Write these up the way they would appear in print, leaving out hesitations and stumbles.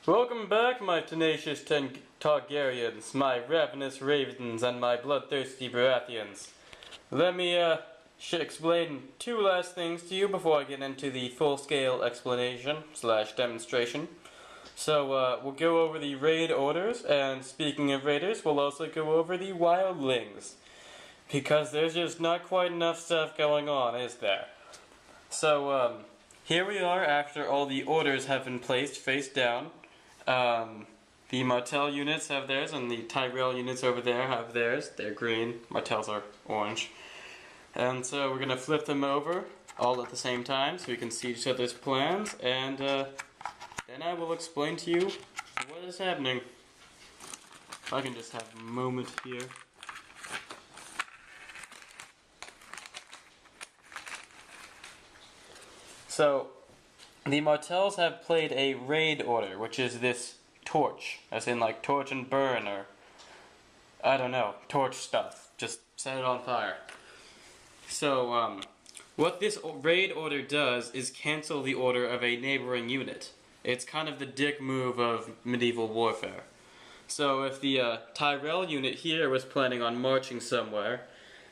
Welcome back, my tenacious Targaryens, my ravenous ravens, and my bloodthirsty Baratheons. Let me explain two last things to you before I get into the full-scale explanation / demonstration. So we'll go over the raid orders, and speaking of raiders, we'll also go over the Wildlings, because there's just not quite enough stuff going on, is there? So here we are after all the orders have been placed face down. The Martell units have theirs, and the Tyrell units over there have theirs. They're green, Martells are orange. And so we're going to flip them over all at the same time so we can see each other's plans, and then I will explain to you what is happening. If I can just have a moment here. So, the Martells have played a raid order, which is this torch, as in like torch and burn, or I don't know, torch stuff. Just set it on fire. So, what this raid order does is cancel the order of a neighboring unit. It's kind of the dick move of medieval warfare. So if the Tyrell unit here was planning on marching somewhere,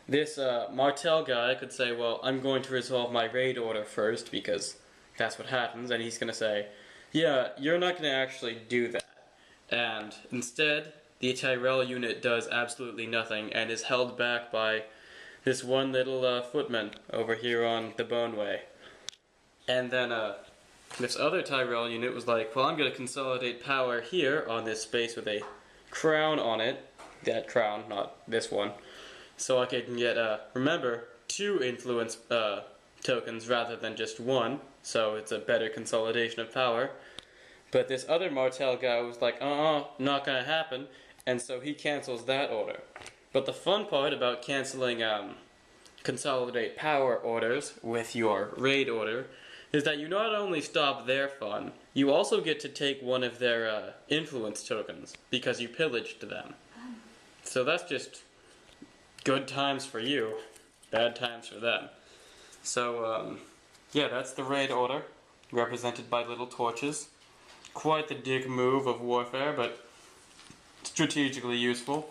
this Martell guy could say, well, I'm going to resolve my raid order first, because that's what happens, and he's going to say, yeah, you're not going to actually do that. And instead, the Tyrell unit does absolutely nothing, and is held back by this one little footman over here on the Boneway. And then this other Tyrell unit was like, well, I'm going to consolidate power here on this space with a crown on it. That crown, not this one. So I can get, remember, 2 influence tokens rather than just 1. So it's a better consolidation of power. But this other Martell guy was like, not going to happen. And so he cancels that order. But the fun part about canceling consolidate power orders with your raid order is that you not only stop their fun, you also get to take one of their influence tokens, because you pillaged them. So that's just good times for you, bad times for them. So, yeah, that's the raid order, represented by little torches. Quite the dick move of warfare, but strategically useful.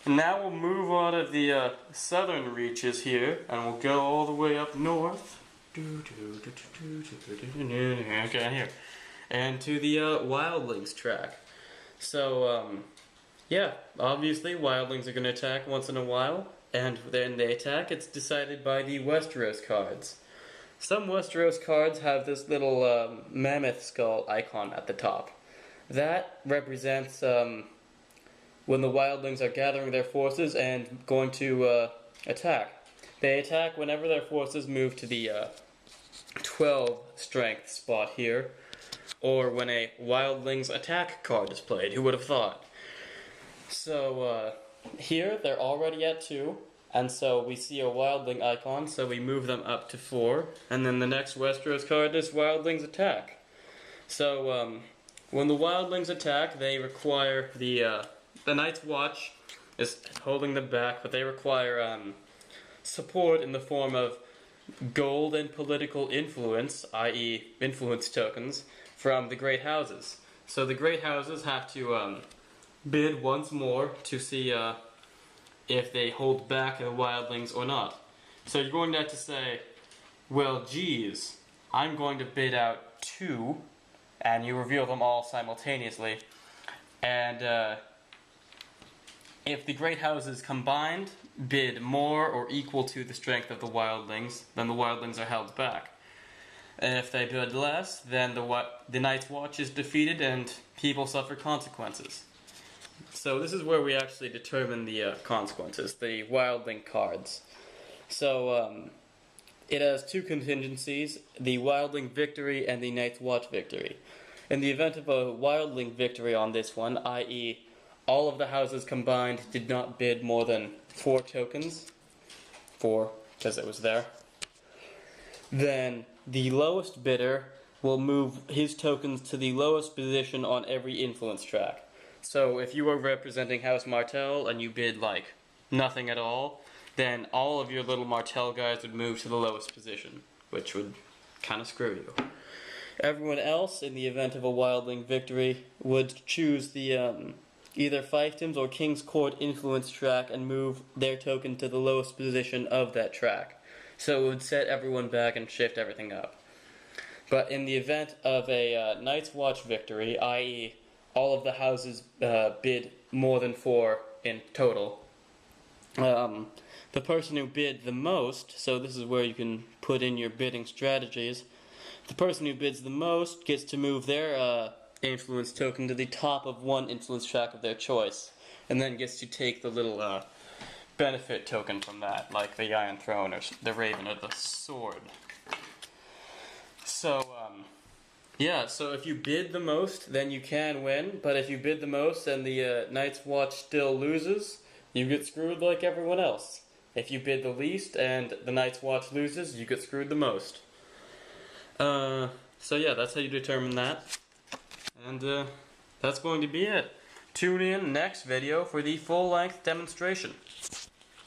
And now we'll move out of the southern reaches here, and we'll go all the way up north. Okay, here. And to the Wildlings track. So, yeah, obviously Wildlings are going to attack once in a while, and then they attack. It's decided by the Westeros cards. Some Westeros cards have this little mammoth skull icon at the top. That represents when the Wildlings are gathering their forces and going to attack. They attack whenever their forces move to the 12 strength spot here, or when a Wildlings attack card is played. Who would have thought? So here they're already at 2, and so we see a Wildling icon, so we move them up to 4, and then the next Westeros card is Wildlings attack. So when the Wildlings attack, they require the Night's Watch is holding them back, but they require support in the form of gold and political influence, i.e. influence tokens, from the Great Houses. So the Great Houses have to bid once more to see if they hold back the Wildlings or not. So you're going to have to say, well, geez, I'm going to bid out 2, and you reveal them all simultaneously, and if the Great Houses combined bid more or equal to the strength of the Wildlings, then the Wildlings are held back. And if they bid less, then the Night's Watch is defeated and people suffer consequences. So this is where we actually determine the consequences, the Wildling cards. So it has 2 contingencies, the Wildling victory and the Night's Watch victory. In the event of a Wildling victory on this one, i.e. all of the houses combined did not bid more than 4 tokens, 4, because it was there, then the lowest bidder will move his tokens to the lowest position on every influence track. So if you were representing House Martell and you bid like nothing at all, then all of your little Martell guys would move to the lowest position, which would kind of screw you. Everyone else, in the event of a wildling victory, would choose the either fiefdoms or King's Court influence track and move their token to the lowest position of that track. So it would set everyone back and shift everything up. But in the event of a Night's Watch victory, i.e. all of the houses bid more than 4 in total, the person who bid the most, so this is where you can put in your bidding strategies, the person who bids the most gets to move their influence token to the top of one influence track of their choice, and then gets to take the little benefit token from that, like the Iron Throne or the Raven or the Sword. So, yeah, so if you bid the most, then you can win, but if you bid the most and the Night's Watch still loses, you get screwed like everyone else. If you bid the least and the Night's Watch loses, you get screwed the most. So yeah, that's how you determine that. And that's going to be it. Tune in next video for the full-length demonstration.